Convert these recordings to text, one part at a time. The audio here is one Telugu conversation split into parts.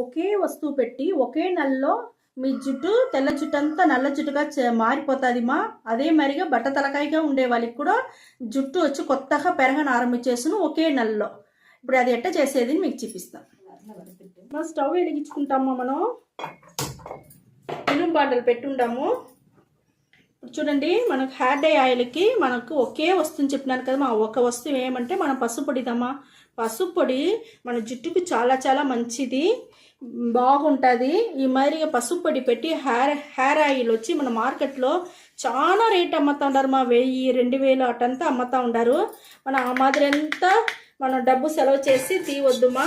ఒకే వస్తువు పెట్టి ఒకే నెలలో మీ జుట్టు తెల్ల జుట్టు అంతా నల్ల జుట్టుగా మారిపోతుంది మా. అదే మరిగా బట్ట తలకాయగా ఉండే వాళ్ళకి కూడా జుట్టు వచ్చి కొత్తగా పెరగని ఆరంభించేసును ఒకే నెలలో. ఇప్పుడు అది ఎట్ట చేసేది మీకు చూపిస్తాం. మా స్టవ్ వెలిగించుకుంటామా. మనం ఇనుము బాండలు పెట్టుంటాము. ఇప్పుడు చూడండి, మనకు హెయిర్ డై ఆయిల్కి మనకు ఒకే వస్తువుని చెప్పినాను కదా మా. ఒక వస్తువు ఏమంటే మన పసుపు పొడిదమ్మా. పసుపు పొడి మన జుట్టుకు చాలా చాలా మంచిది, బాగుంటుంది. ఈ మాదిరిగా పసుపు పొడి పెట్టి హెయిర్ ఆయిల్ వచ్చి మన మార్కెట్లో చాలా రేట్ అమ్ముతూ ఉంటారు మా. 1000-2000 అటంతా అమ్ముతూ ఉంటారు. మన ఆ మాదిరి అంతా మనం డబ్బు సెలవు చేసి తీయవద్దుమా.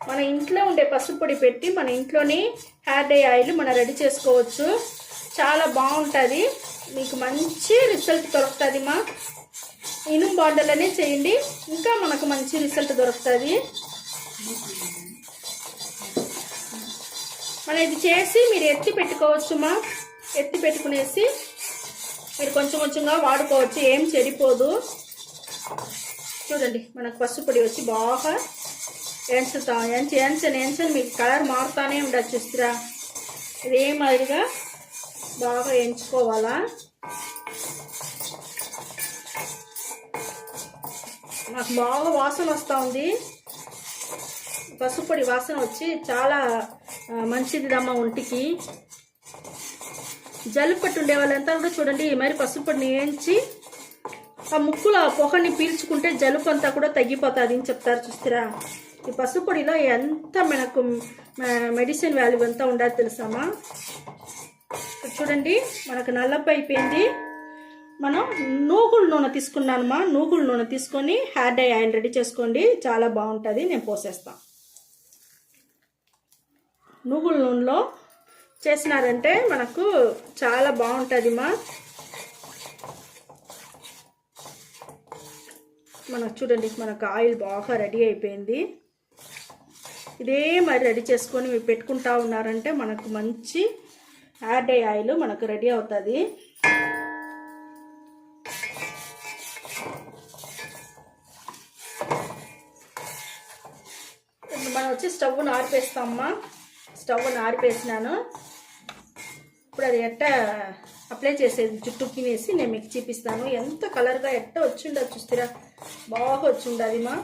మన ఇంట్లో ఉండే పసుపు పొడి పెట్టి మన ఇంట్లోని హెయిర్ డై ఆయిల్ మనం రెడీ చేసుకోవచ్చు. చాలా బాగుంటుంది, మీకు మంచి రిజల్ట్ దొరుకుతుంది మా. ఇనుము బాండలనే చేయండి, ఇంకా మనకు మంచి రిజల్ట్ దొరుకుతుంది. మనం ఇది చేసి మీరు ఎత్తి పెట్టుకోవచ్చు మా. ఎత్తి పెట్టుకునేసి మీరు కొంచెం కొంచెంగా వాడుకోవచ్చు, ఏం చెడిపోదు. చూడండి, మనకు పసుపు పొడి వచ్చి బాగా ఎంచుతాం. ఎంచని మీకు కలర్ మారుతానే ఉండదు చూస్తారా. ఇదే మాదిరిగా బాగా ఎంచుకోవాలా. నాకు బాగా వాసన వస్తూ ఉంది, పసుపు పొడి వాసన వచ్చి చాలా మంచిదిదమ్మా ఒంటికి. జలుబు పట్టు ఉండే వాళ్ళంతా కూడా చూడండి ఈ మరి పసుపు పొడిని వేయించి ఆ ముక్కుల పొగని పీల్చుకుంటే జలుబు అంతా కూడా తగ్గిపోతుంది అని చెప్తారు చూస్తారా. ఈ పసుపు పొడిలో ఎంత మనకు మెడిసిన్ వాల్యూ అంతా ఉండదు తెలుసామా. చూడండి, మనకు నల్లపు అయిపోయింది. మనం నూగుల నూనె తీసుకున్నానమ్మా. నూగుల నూనె తీసుకొని హెయిర్ డై ఆయిల్ రెడీ చేసుకోండి, చాలా బాగుంటుంది. నేను పోసేస్తాను. నూగుల నూనెలో చేసినారంటే మనకు చాలా బాగుంటుంది మా. మనకు చూడండి, మనకు ఆయిల్ బాగా రెడీ అయిపోయింది. ఇదే మరి రెడీ చేసుకొని మీరు పెట్టుకుంటా ఉన్నారంటే మనకు మంచి హెయిర్ డై ఆయిల్ మనకు రెడీ అవుతుంది. మనం వచ్చి స్టవ్ను ఆరిపేస్తామమ్మా. స్టవ్ను ఆరిపేసినాను. ఇప్పుడు అది ఎట్ట అప్లై చేసేది జుట్టుకి వేసి నేను మీకు చూపిస్తాను. ఎంత కలర్గా ఎట్ట వచ్చిండదు చూస్తారా, బాగా వచ్చిండదు మా.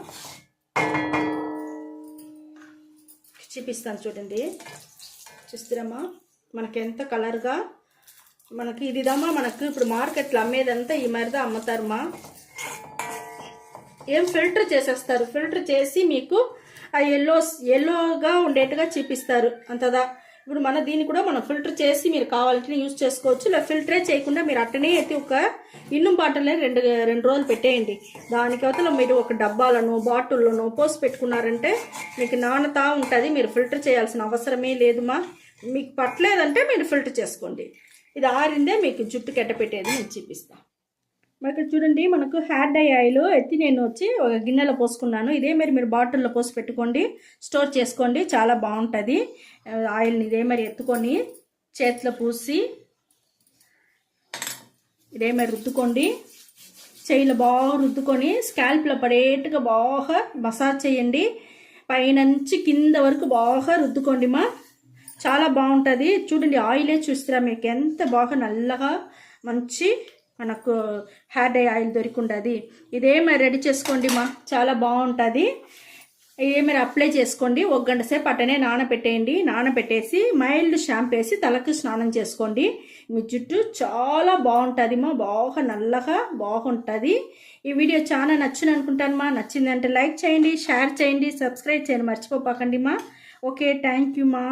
చూపిస్తాను చూడండి, చూస్తారమ్మా మనకి ఎంత కలర్గా. మనకి ఇదిదమ్మా మనకు ఇప్పుడు మార్కెట్లో అమ్మేదంతా ఈ మరిదా అమ్ముతారమ్మా. ఏం ఫిల్టర్ చేసేస్తారు, ఫిల్టర్ చేసి మీకు ఆ ఎల్లోగా ఉండేట్టుగా చూపిస్తారు అంతదా. ఇప్పుడు మన దీన్ని కూడా మనం ఫిల్టర్ చేసి మీరు కావాలంటే యూజ్ చేసుకోవచ్చు. ఇలా ఫిల్టరే చేయకుండా మీరు అట్టనే అయితే ఒక ఇన్ను బాటిల్ని రెండు రోజులు పెట్టేయండి. దానికి అవతల మీరు ఒక డబ్బాలను బాటిల్లోనో పోసి పెట్టుకున్నారంటే మీకు నానతా ఉంటుంది. మీరు ఫిల్టర్ చేయాల్సిన అవసరమే లేదుమా. మీకు పట్టలేదంటే మీరు ఫిల్టర్ చేసుకోండి. ఇది ఆరిందే మీకు జుట్టు కెట్ట పెట్టేది నేను చూపిస్తాను. మరి చూడండి, మనకు హెయిర్ డై ఆయిల్ ఎత్తి నేను వచ్చి ఒక గిన్నెలో పోసుకున్నాను. ఇదే మీరు బాటిల్లో పోసి పెట్టుకోండి, స్టోర్ చేసుకోండి, చాలా బాగుంటుంది. ఆయిల్ని ఇదే మరి ఎత్తుకొని చేతిలో పూసి ఇదే మరి రుద్దుకోండి. చేయిలో బాగా రుద్దుకొని స్కాల్ప్లో పడేట్టుగా బాగా మసాజ్ చేయండి. పైనుంచి కింద వరకు బాగా రుద్దుకోండి మా, చాలా బాగుంటుంది. చూడండి, ఆయిలే చూస్తారా మీకు ఎంత బాగా నల్లగా మంచి మనకు హెయిర్ డై ఆయిల్ దొరికింటుంది. ఇదే మరి రెడీ చేసుకోండి మా, చాలా బాగుంటుంది. ఇదే మీరు అప్లై చేసుకోండి. 1 గంట సేపు అట్టనే నానబెట్టేయండి. నానబెట్టేసి మైల్డ్ షాంపూ వేసి తలకు స్నానం చేసుకోండి. మీ జుట్టు చాలా బాగుంటుంది మా, బాగా నల్లగా బాగుంటుంది. ఈ వీడియో చాలా నచ్చింది అనుకుంటాను మా. నచ్చిందంటే లైక్ చేయండి, షేర్ చేయండి, సబ్స్క్రైబ్ చేయండి మర్చిపోకండి మా. ఓకే, థ్యాంక్ యూ మా.